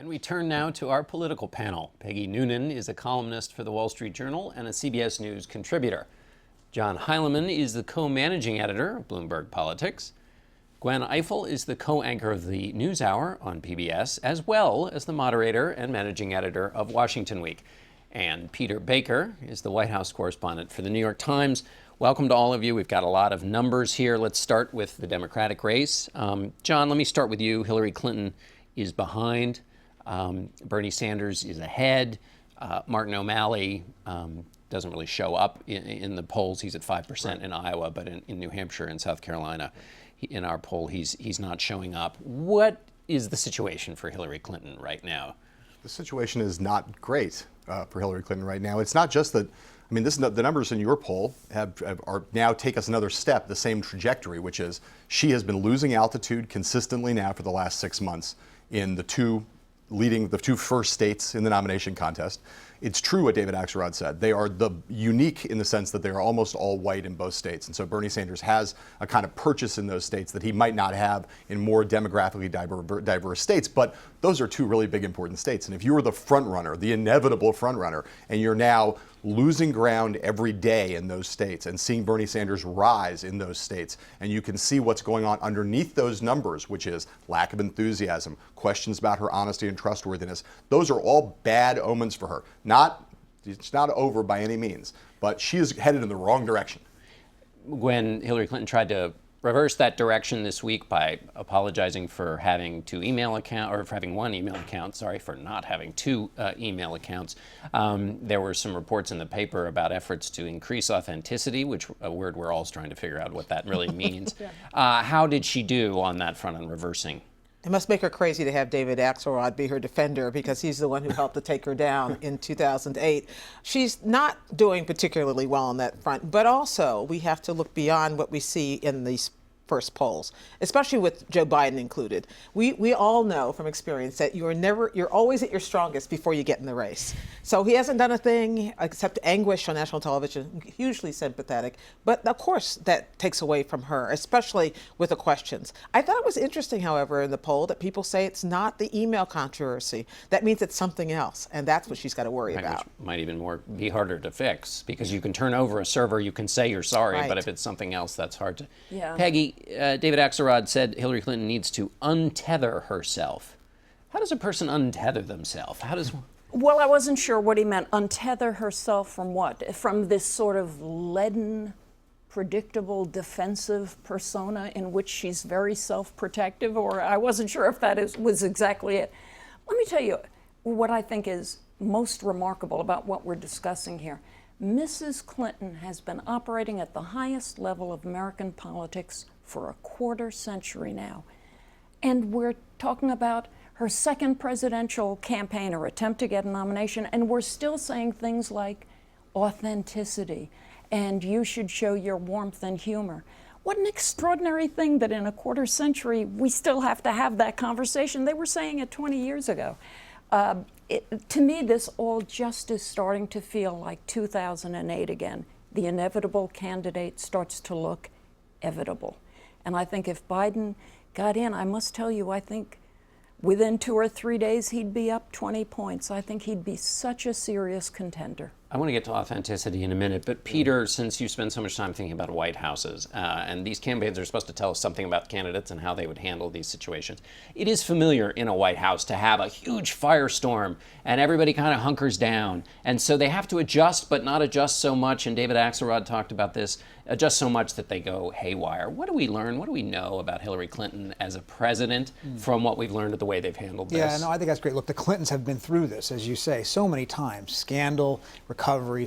And we turn now to our political panel. Peggy Noonan is a columnist for the Wall Street Journal and a CBS News contributor. John Heilemann is the co-managing editor of Bloomberg Politics. Gwen Ifill is the co-anchor of the Newshour on PBS, as well as the moderator and managing editor of Washington Week. And Peter Baker is the White House correspondent for the New York Times. Welcome to all of you. We've got a lot of numbers here. Let's start with the Democratic race. John, let me start with you. Hillary Clinton is behind. Bernie Sanders is ahead. Martin O'Malley doesn't really show up in the polls. He's at 5% in Iowa, but in New Hampshire and South Carolina, in our poll, he's not showing up. What is the situation for Hillary Clinton right now? The situation is not great for Hillary Clinton right now. It's not just that. I mean, the numbers in your poll are now take us another step, the same trajectory, which is she has been losing altitude consistently now for the last 6 months in the two first states in the nomination contest. It's true what David Axelrod said. They are unique in the sense that they are almost all white in both states. And so Bernie Sanders has a kind of purchase in those states that he might not have in more demographically diverse states. But those are two really big, important states. And if you were the front runner, the inevitable front runner, and you're now losing ground every day in those states and seeing Bernie Sanders rise in those states, and you can see what's going on underneath those numbers, which is lack of enthusiasm, questions about her honesty and trustworthiness. Those are all bad omens for her. It's not over by any means, but she is headed in the wrong direction. When Hillary Clinton tried to reverse that direction this week by apologizing for having one email account, for not having two email accounts. There were some reports in the paper about efforts to increase authenticity, which a word we're all trying to figure out what that really means. How did she do on that front on reversing? It must make her crazy to have David Axelrod be her defender because he's the one who helped to take her down in 2008. She's not doing particularly well on that front, but also we have to look beyond what we see in these first polls, especially with Joe Biden included. We all know from experience that you're always at your strongest before you get in the race. So he hasn't done a thing except anguish on national television, hugely sympathetic. But of course that takes away from her, especially with the questions. I thought it was interesting, however, in the poll that people say it's not the email controversy. That means it's something else. And that's what she's got to worry about. Which might even be harder to fix because you can turn over a server, you can say you're sorry, but if it's something else, that's hard to. Yeah. Peggy, David Axelrod said Hillary Clinton needs to untether herself. How does a person untether themselves? Well, I wasn't sure what he meant. Untether herself from what? From this sort of leaden, predictable, defensive persona in which she's very self-protective, or I wasn't sure if that was exactly it. Let me tell you what I think is most remarkable about what we're discussing here. Mrs. Clinton has been operating at the highest level of American politics for a quarter century now. And we're talking about her second presidential campaign or attempt to get a nomination, and we're still saying things like authenticity and you should show your warmth and humor. What an extraordinary thing that in a quarter century we still have to have that conversation. They were saying it 20 years ago. To me, this all just is starting to feel like 2008 again. The inevitable candidate starts to look evitable. And I think if Biden got in, I must tell you, I think within 2 or 3 days, he'd be up 20 points. I think he'd be such a serious contender. I want to get to authenticity in a minute, but Peter, since you spend so much time thinking about White Houses, and these campaigns are supposed to tell us something about candidates and how they would handle these situations, it is familiar in a White House to have a huge firestorm and everybody kind of hunkers down. And so they have to adjust, but not adjust so much, and David Axelrod talked about this, adjust so much that they go haywire. What do we learn? What do we know about Hillary Clinton as a president from what we've learned of the way they've handled this? Yeah, no, I think that's great. Look, the Clintons have been through this, as you say, so many times. Scandal, recovery,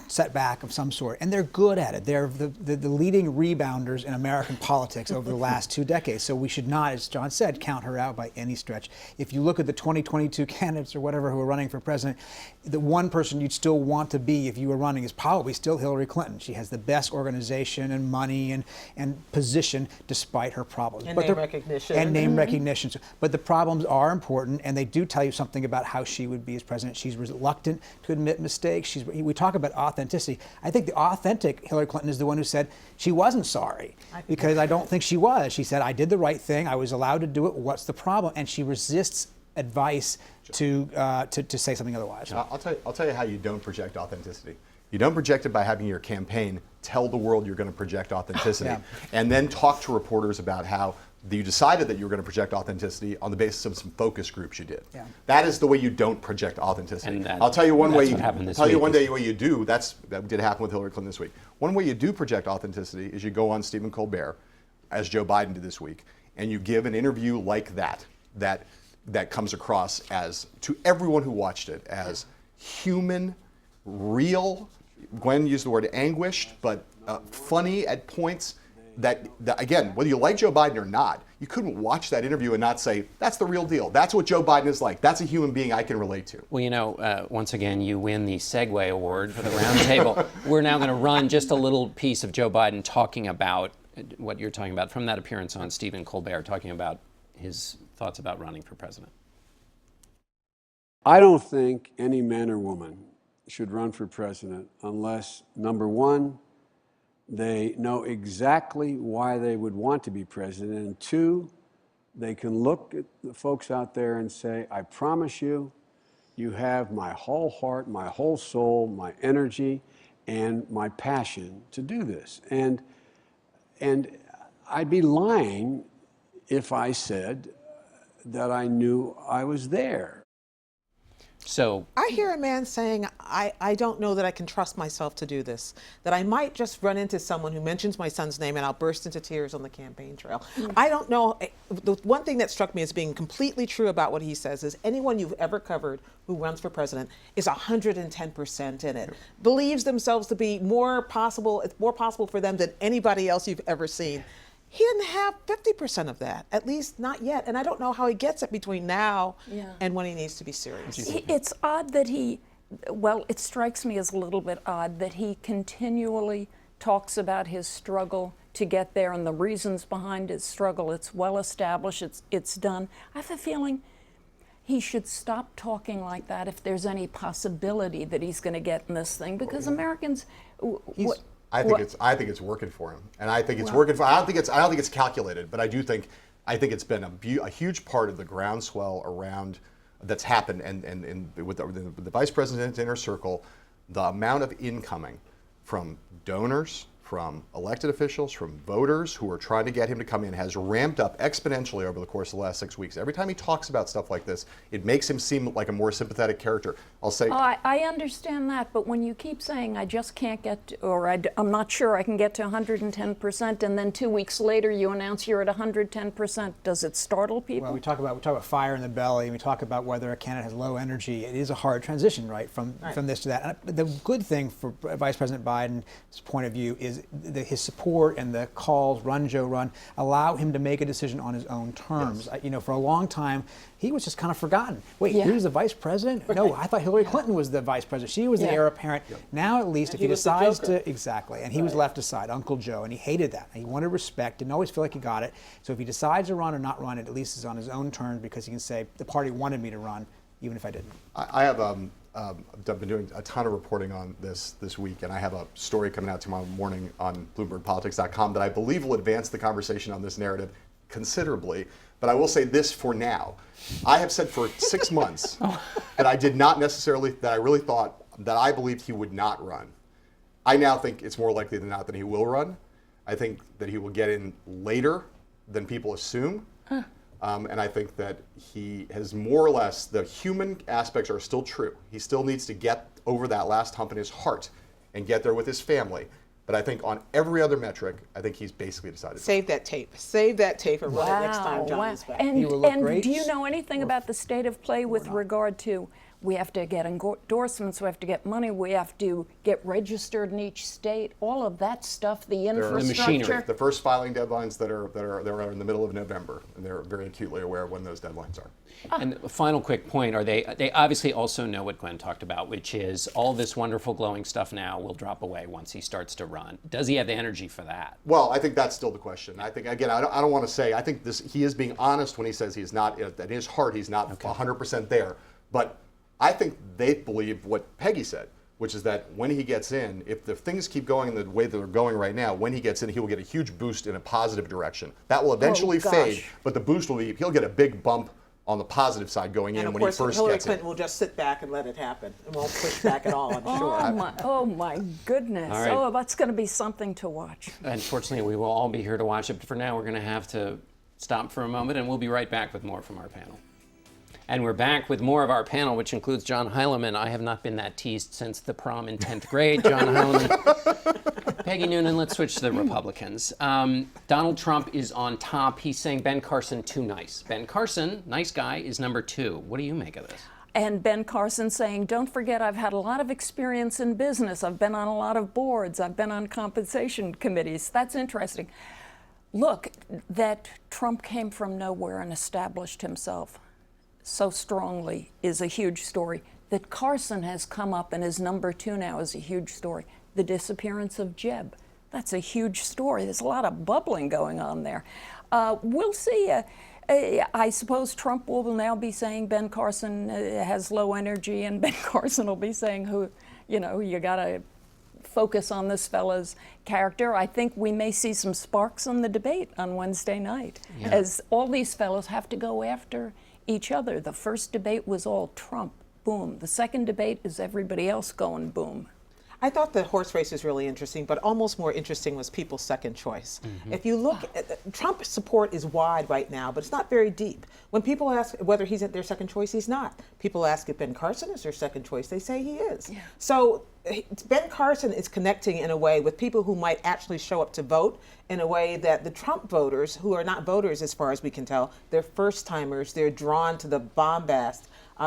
setback of some sort, and they're good at it. They're the leading rebounders in American politics over the last 2 decades, so we should not, as John said, count her out by any stretch. If you look at the 2022 candidates or whatever who are running for president, the one person you'd still want to be if you were running is probably still Hillary Clinton. She has the best organization and money and position despite her problems. And name recognition. And name recognition. But the problems are important, and they do tell you something about how she would be as president. She's reluctant to admit mistakes. We talk talk about authenticity, I think the authentic Hillary Clinton is the one who said she wasn't sorry, because I don't think she was. She said, I did the right thing. I was allowed to do it. What's the problem? And she resists advice to say something otherwise. I'll tell you how you don't project authenticity. You don't project it by having your campaign tell the world you're going to project authenticity, and then talk to reporters about how you decided that you were going to project authenticity on the basis of some focus groups you did. Yeah. That is the way you don't project authenticity. I'll tell you one way. Way you do. That did happen with Hillary Clinton this week. One way you do project authenticity is you go on Stephen Colbert, as Joe Biden did this week, and you give an interview like that comes across as, to everyone who watched it, as human, real. Gwen used the word anguished, but funny at points. That again, whether you like Joe Biden or not, you couldn't watch that interview and not say, that's the real deal. That's what Joe Biden is like. That's a human being I can relate to. Well, once again, you win the Segway Award for the round table. We're now going to run just a little piece of Joe Biden talking about what you're talking about from that appearance on Stephen Colbert, talking about his thoughts about running for president. I don't think any man or woman should run for president unless, number one, they know exactly why they would want to be president, and two, they can look at the folks out there and say, I promise you, you have my whole heart, my whole soul, my energy, and my passion to do this. And I'd be lying if I said that I knew I was there. So I hear a man saying, I don't know that I can trust myself to do this, that I might just run into someone who mentions my son's name and I'll burst into tears on the campaign trail. I don't know. The one thing that struck me as being completely true about what he says is anyone you've ever covered who runs for president is 110% in it, believes themselves to be more possible, it's more possible for them than anybody else you've ever seen. He didn't have 50% of that, at least not yet. And I don't know how he gets it between now and when he needs to be serious. It's odd that it strikes me as a little bit odd that he continually talks about his struggle to get there and the reasons behind his struggle. It's well established, it's done. I have a feeling he should stop talking like that if there's any possibility that he's going to get in this thing, because Americans... I think it's working for him, and I think it's working for. I don't think it's calculated, but I think it's been a huge part of the groundswell around that's happened, and with the vice president's inner circle, the amount of incoming from donors, from elected officials, from voters who are trying to get him to come in has ramped up exponentially over the course of the last 6 weeks. Every time he talks about stuff like this, it makes him seem like a more sympathetic character. I'll say... I understand that, but when you keep saying, I just can't get to, or I'm not sure I can get to 110%, and then 2 weeks later you announce you're at 110%, does it startle people? Well, we talk about fire in the belly, and we talk about whether a candidate has low energy. It is a hard transition, right, from this to that. And the good thing for Vice President Biden's point of view is his support and the calls, run Joe run, allow him to make a decision on his own terms. Yes. For a long time, he was just kind of forgotten. Wait, here's the vice president? No, I thought Hillary Clinton was the vice president. She was the heir apparent. Yep. Now, at least, if he decides to, and he was left aside, Uncle Joe, and he hated that. He wanted respect, didn't always feel like he got it. So if he decides to run or not run, it at least is on his own terms, because he can say, the party wanted me to run, even if I didn't. I have I've been doing a ton of reporting on this week, and I have a story coming out tomorrow morning on BloombergPolitics.com that I believe will advance the conversation on this narrative considerably. But I will say this for now. I have said for 6 months that I did not necessarily, that I really thought, that I believed he would not run. I now think it's more likely than not that he will run. I think that he will get in later than people assume. And I think that he has more or less, the human aspects are still true. He still needs to get over that last hump in his heart and get there with his family. But I think on every other metric, I think he's basically decided. Save that tape. Save that tape and run it next time John is back. And do you know anything about the state of play with regard to, we have to get endorsements, we have to get money, we have to get registered in each state, all of that stuff, the infrastructure. The first filing deadlines that are in the middle of November, and they're very acutely aware of when those deadlines are. And the final quick point, they obviously also know what Gwen talked about, which is all this wonderful glowing stuff now will drop away once he starts to run. Does he have the energy for that? Well, I think that's still the question. I think, again, I don't want to say, I think he is being honest when he says he's not, in his heart, he's not 100% there. But I think they believe what Peggy said, which is that when he gets in, if the things keep going in the way that they're going right now, when he gets in, he will get a huge boost in a positive direction. That will eventually fade, but the boost will be, he'll get a big bump on the positive side going in when he first gets in. Hillary Clinton will just sit back and let it happen and won't push back at all, I'm sure. Oh my goodness. All right. Oh, that's going to be something to watch. Unfortunately, we will all be here to watch it, but for now, we're going to have to stop for a moment, and we'll be right back with more from our panel. And we're back with more of our panel, which includes John Heilemann. I have not been that teased since the prom in 10th grade. John Heilemann. Peggy Noonan, let's switch to the Republicans. Donald Trump is on top. He's saying Ben Carson too nice. Ben Carson, nice guy, is number 2. What do you make of this? And Ben Carson saying, don't forget, I've had a lot of experience in business. I've been on a lot of boards. I've been on compensation committees. That's interesting. Look, that Trump came from nowhere and established himself so strongly is a huge story. That Carson has come up and is number 2 now is a huge story. The disappearance of Jeb, that's a huge story. There's a lot of bubbling going on there. We'll see. I suppose Trump will now be saying Ben Carson has low energy, and Ben Carson will be saying, you got to focus on this fella's character. I think we may see some sparks on the debate on Wednesday night, as all these fellows have to go after each other. The first debate was all Trump, boom. The second debate is everybody else going boom. I thought the horse race was really interesting, but almost more interesting was people's second choice. If you look at Trump support is wide right now, but it's not very deep. When people ask whether he's at their second choice, he's not. People ask if Ben Carson is their second choice, they say he is. Yeah. So Ben Carson is connecting in a way with people who might actually show up to vote in a way that the Trump voters, who are not voters as far as we can tell, they're first timers, they're drawn to the bombast.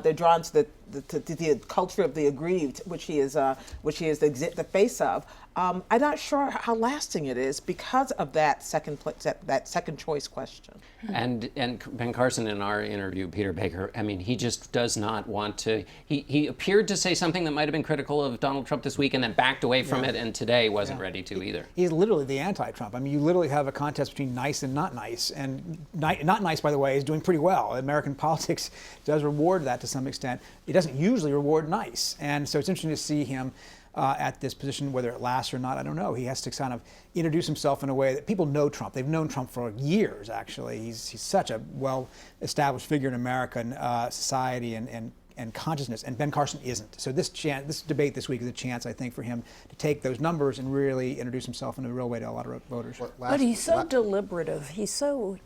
They're drawn to the culture of the aggrieved, which he is the face of. I'm not sure how lasting it is because of that second choice question. And Ben Carson, in our interview, Peter Baker, I mean, he just does not want to. He appeared to say something that might have been critical of Donald Trump this week, and then backed away from it, and today wasn't ready to either. He's literally the anti-Trump. I mean, you literally have a contest between nice and not nice, and not nice, by the way, is doing pretty well. American politics does reward that to some extent. It doesn't usually reward nice, and so it's interesting to see him at this position. Whether it lasts or not, I don't know. He has to kind of introduce himself in a way that people know Trump. They've known Trump for years, actually. He's such a well-established figure in American society and consciousness, and Ben Carson isn't. So this debate this week is a chance, I think, for him to take those numbers and really introduce himself in a real way to a lot of voters. But he's so deliberative. He's so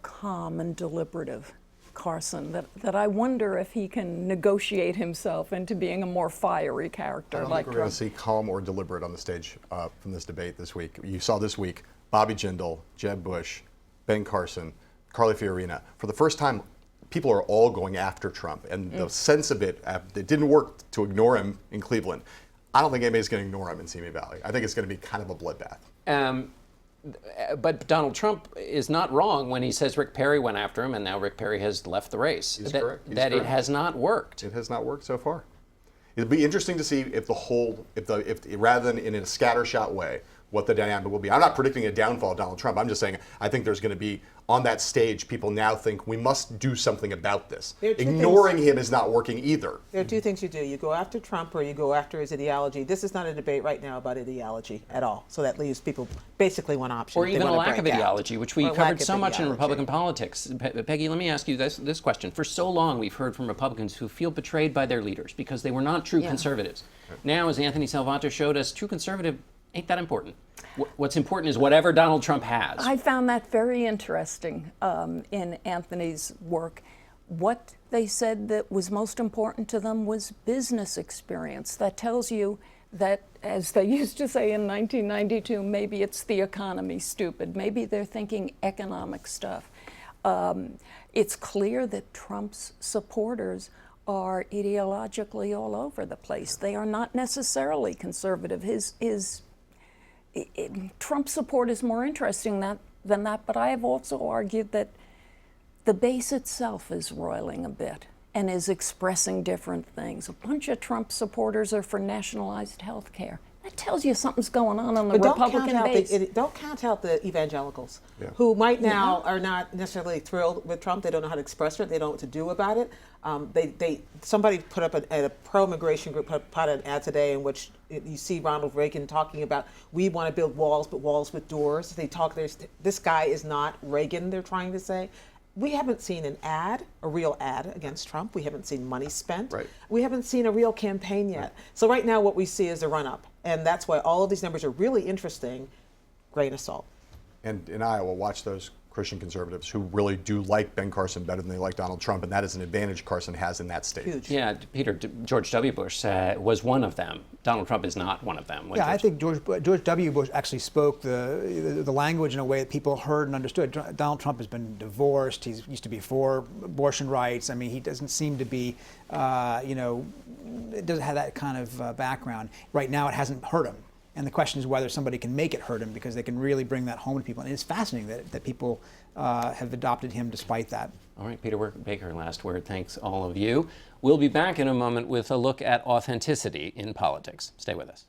calm and deliberative, Carson, that I wonder if he can negotiate himself into being a more fiery character. I don't like think we're going to see calm or deliberate on the stage from this debate this week. You saw this week Bobby Jindal, Jeb Bush, Ben Carson, Carly Fiorina. For the first time, people are all going after Trump, and the sense of it didn't work to ignore him in Cleveland. I don't think anybody's going to ignore him in Simi Valley. I think it's going to be kind of a bloodbath. But Donald Trump is not wrong when he says Rick Perry went after him, and now Rick Perry has left the race. He's correct. He's correct. It has not worked. It has not worked so far. It'll be interesting to see if rather than in a scattershot way, what the dynamic will be. I'm not predicting a downfall of Donald Trump. I'm just saying I think there's going to be, on that stage, people now think we must do something about this. Ignoring him is not working either. There are two things you do. You go after Trump or you go after his ideology. This is not a debate right now about ideology at all. So that leaves people basically one option. Or even a lack of ideology, which we covered so much in Republican politics. Peggy, let me ask you this question. For so long, we've heard from Republicans who feel betrayed by their leaders because they were not true conservatives. Now, as Anthony Salvanto showed us, true conservative ain't that important. What's important is whatever Donald Trump has. I found that very interesting in Anthony's work. What they said that was most important to them was business experience. That tells you that, as they used to say in 1992, maybe it's the economy, stupid. Maybe they're thinking economic stuff. It's clear that Trump's supporters are ideologically all over the place. They are not necessarily conservative. Trump support is more interesting than that, but I have also argued that the base itself is roiling a bit and is expressing different things. A bunch of Trump supporters are for nationalized health care. That that tells you something's going on the But Republican base. don't count out the evangelicals, who right now are not necessarily thrilled with Trump. They don't know how to express it. They don't know what to do about it. Somebody put up a pro-immigration group put out an ad today in which you see Ronald Reagan talking about, we want to build walls, but walls with doors. This guy is not Reagan, they're trying to say. We haven't seen a real ad against Trump. We haven't seen money spent. Right. We haven't seen a real campaign yet. Right. So right now what we see is a run-up. And that's why all of these numbers are really interesting. Grain of salt. And in Iowa, watch those Christian conservatives who really do like Ben Carson better than they like Donald Trump, and that is an advantage Carson has in that state. Huge. Yeah, Peter, George W. Bush was one of them. Donald Trump is not one of them. Yeah, I think George W. Bush actually spoke the language in a way that people heard and understood. Donald Trump has been divorced. He used to be for abortion rights. I mean, he doesn't seem to be, it doesn't have that kind of background. Right now, it hasn't hurt him. And the question is whether somebody can make it hurt him, because they can really bring that home to people. And it's fascinating that people have adopted him despite that. All right, Peter Baker, last word. Thanks, all of you. We'll be back in a moment with a look at authenticity in politics. Stay with us.